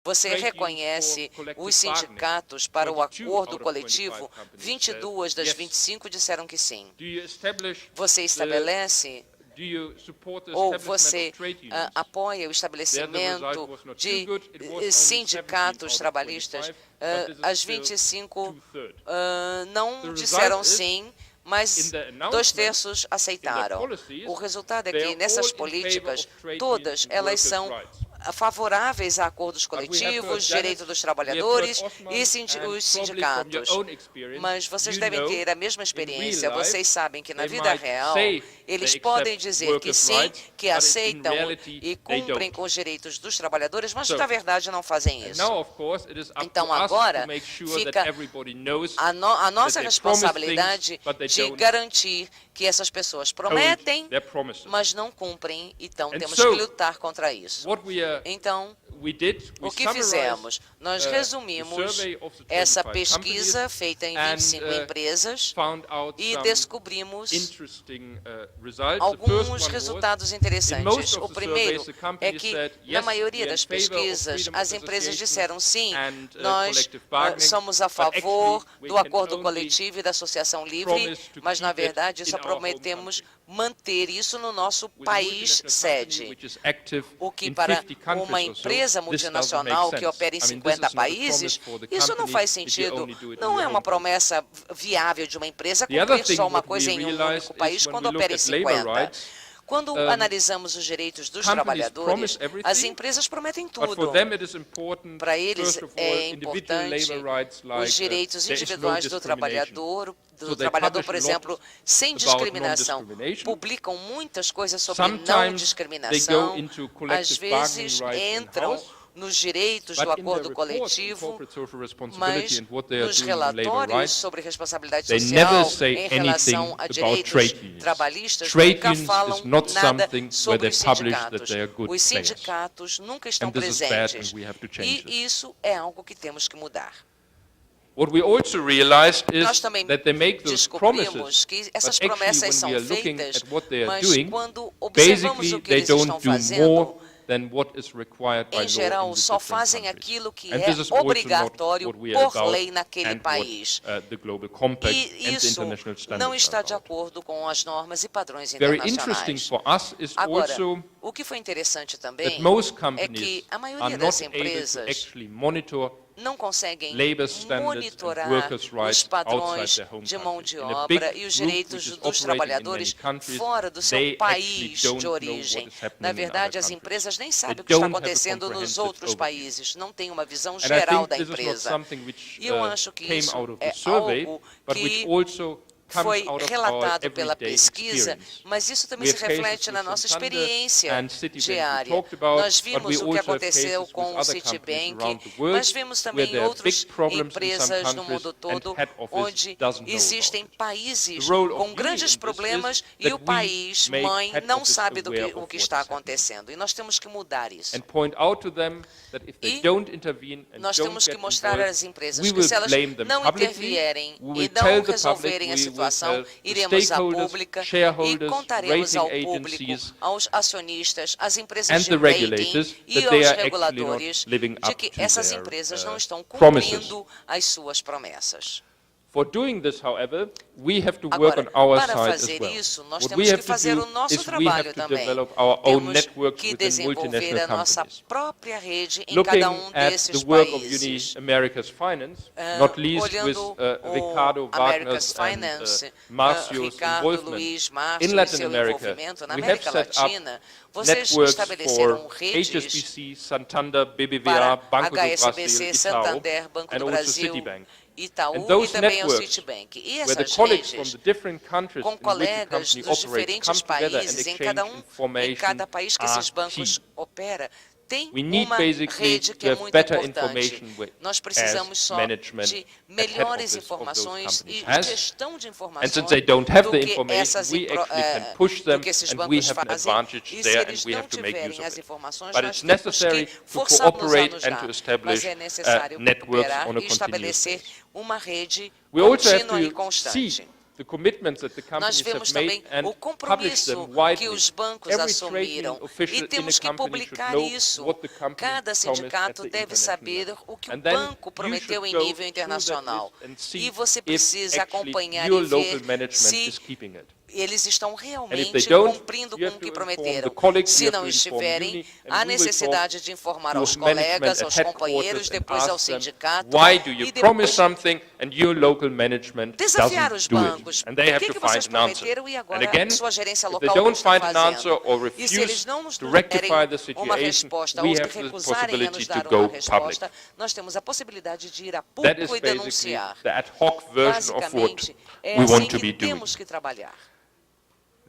Você reconhece os sindicatos para o acordo coletivo? 22 das 25 disseram que sim. Você estabelece ou você apoia o estabelecimento de sindicatos trabalhistas? As 25 não disseram sim, mas 2/3 aceitaram. O resultado é que nessas políticas, todas elas são favoráveis a acordos coletivos, direito dos trabalhadores e os sindicatos. Mas vocês devem ter a mesma experiência. Vocês sabem que na vida real, eles podem dizer que sim, que aceitam e cumprem com os direitos dos trabalhadores, mas na verdade não fazem isso. Então agora fica a nossa responsabilidade de garantir que essas pessoas prometem, mas não cumprem, então temos que lutar contra isso. Então, o que fizemos? Nós resumimos essa pesquisa feita em 25 empresas e descobrimos alguns resultados interessantes. O primeiro é que, na maioria das pesquisas, as empresas disseram sim, nós somos a favor do acordo coletivo e da associação livre, mas, na verdade, só prometemos manter isso no nosso país sede, o que para uma empresa multinacional que opera em 50 países, isso não faz sentido. Não é uma promessa viável de uma empresa cumprir só uma coisa em um único país quando opera em 50. Quando analisamos os direitos dos trabalhadores, as empresas prometem tudo. Para eles é importante os direitos individuais do trabalhador, por exemplo, sem discriminação. Publicam muitas coisas sobre não discriminação, às vezes entram nos direitos do acordo coletivo, mas nos relatórios sobre responsabilidade social em relação a direitos trabalhistas nunca falam nada sobre os sindicatos. Os sindicatos nunca estão presentes e isso é algo que temos que mudar. Nós também descobrimos que essas promessas são feitas, mas quando observamos o que eles estão fazendo, em geral, só fazem aquilo que é obrigatório por lei naquele país. E isso não está de acordo com as normas e padrões internacionais. Agora, o que foi interessante também é que a maioria das empresas não conseguem monitorar os padrões de mão de obra e os direitos dos trabalhadores fora do seu país de origem. Na verdade, as empresas nem sabem o que está acontecendo nos outros países, não têm uma visão geral da empresa. E eu acho que isso é algo que foi relatado pela pesquisa, mas isso também se reflete na nossa experiência diária. Nós vimos o que aconteceu com o Citibank, mas vimos também outras empresas no mundo todo, onde existem países com grandes problemas e o país mãe não sabe o que está acontecendo. E nós temos que mudar isso. E nós temos que mostrar às empresas que se elas não intervierem e não resolverem a situação, iremos à pública e contaremos ao público, aos acionistas, às empresas de rating e aos reguladores de que essas empresas não estão cumprindo as suas promessas. Agora, para fazer isso, nós temos que fazer o nosso trabalho também. Temos que desenvolver a nossa própria rede em cada um desses países. Olhando o America's Finance, Ricardo, Luiz, Márcio e seu envolvimento na América Latina, vocês estabeleceram redes para HSBC, Santander, Banco do Brasil, Itaú e também o Citibank. E essas redes, com colegas dos diferentes países, em cada país que esses bancos operam, tem uma rede que é muito importante. Nós precisamos só de melhores informações e gestão de informações do que esses bancos fazem. E se eles não tiverem as informações, nós temos que forçá-los a nos dar. Mas é necessário cooperar e estabelecer uma rede contínua e constante. the commitments that the Nós companies vemos have também made and o publish compromisso them widely. que os bancos Every assumiram. trading official E in temos a que company should publicar know isso. what the company Cada promised at sindicato the deve international saber level. o que o And then banco you prometeu should em go nível through that internacional. list and see E você if precisa actually acompanhar your e ver local management se is keeping it. eles estão And if realmente they don't, cumprindo you com have o que to inform the prometeram. colleagues, Se you have não to inform estiverem, uni, and há we will necessidade talk de informar to aos management colegas, at aos headquarters companheiros, and depois ao ask them, sindicato. why do you E promise depois something and your local management desafiar doesn't os do bancos. it? And they O have que to vocês find an answer. prometeram e And agora again, sua gerência if they local não don't está find an answer fazendo? or E se eles refuse não nos to derem rectify the uma situation, resposta we ou se have the recusarem a possibility nos to dar go uma public. resposta, nós temos a possibilidade de ir a That is público e basically denunciar. the ad hoc version of what Basicamente, é we assim want to be que doing. temos que trabalhar.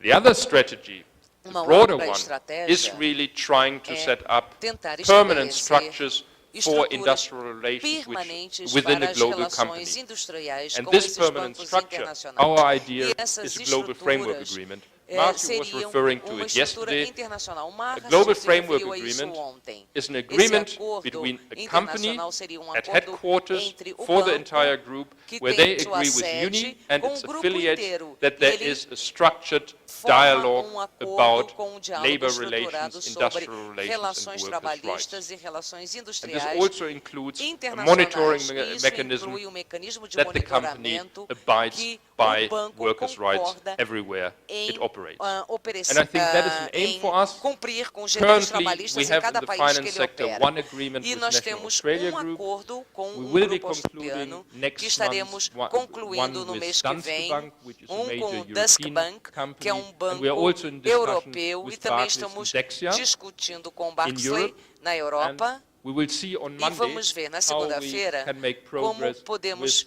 The other strategy, the Uma broader outra one, estratégia is really trying to é set up tentar permanent estabelecer structures for estruturas industrial relations permanentes within para a as global relações company. industriais And com this esses permanent bancos structure, internacionais. our idea E essas is a global framework estruturas agreement. Matthew was seriam referring to uma it estrutura yesterday. internacional. O A Marcos global se framework referiu a isso agreement ontem. is an Esse agreement acordo between a company internacional seria um at acordo headquarters entre o for the banco entire group, que where tem they sua agree with sede UNI and com o its grupo affiliates inteiro. that E there ele is a structured forma dialogue acordo about com um diálogo labor estruturado relations, sobre industrial relations, relações and workers' rights. trabalhistas e relações And this industriais also includes a internacionais. monitoring Isso mechanism inclui um mecanismo de that the company monitoramento abides que by o banco workers' rights concorda everywhere em it operates. oferecer, And I think that is an aim em for us. cumprir com os direitos Currently, we trabalhistas em have in cada the país que finance ele sector opera. one agreement E with nós National temos Australia um Group. acordo com We um will be grupo australiano concluding que estaremos one concluindo no with mês que Danske vem, Bank, which is a major com o Danske European Bank, company, que é um and banco we are also in discussion europeu, with e também Barclays estamos and Dexia discutindo com o Barclays Europe, na Europa. We will see on E Monday vamos ver na segunda-feira como podemos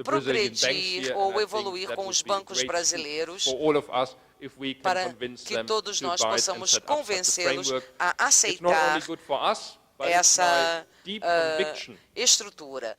progredir ou evoluir com os bancos brasileiros para que todos nós possamos convencê-los a aceitar essa estrutura.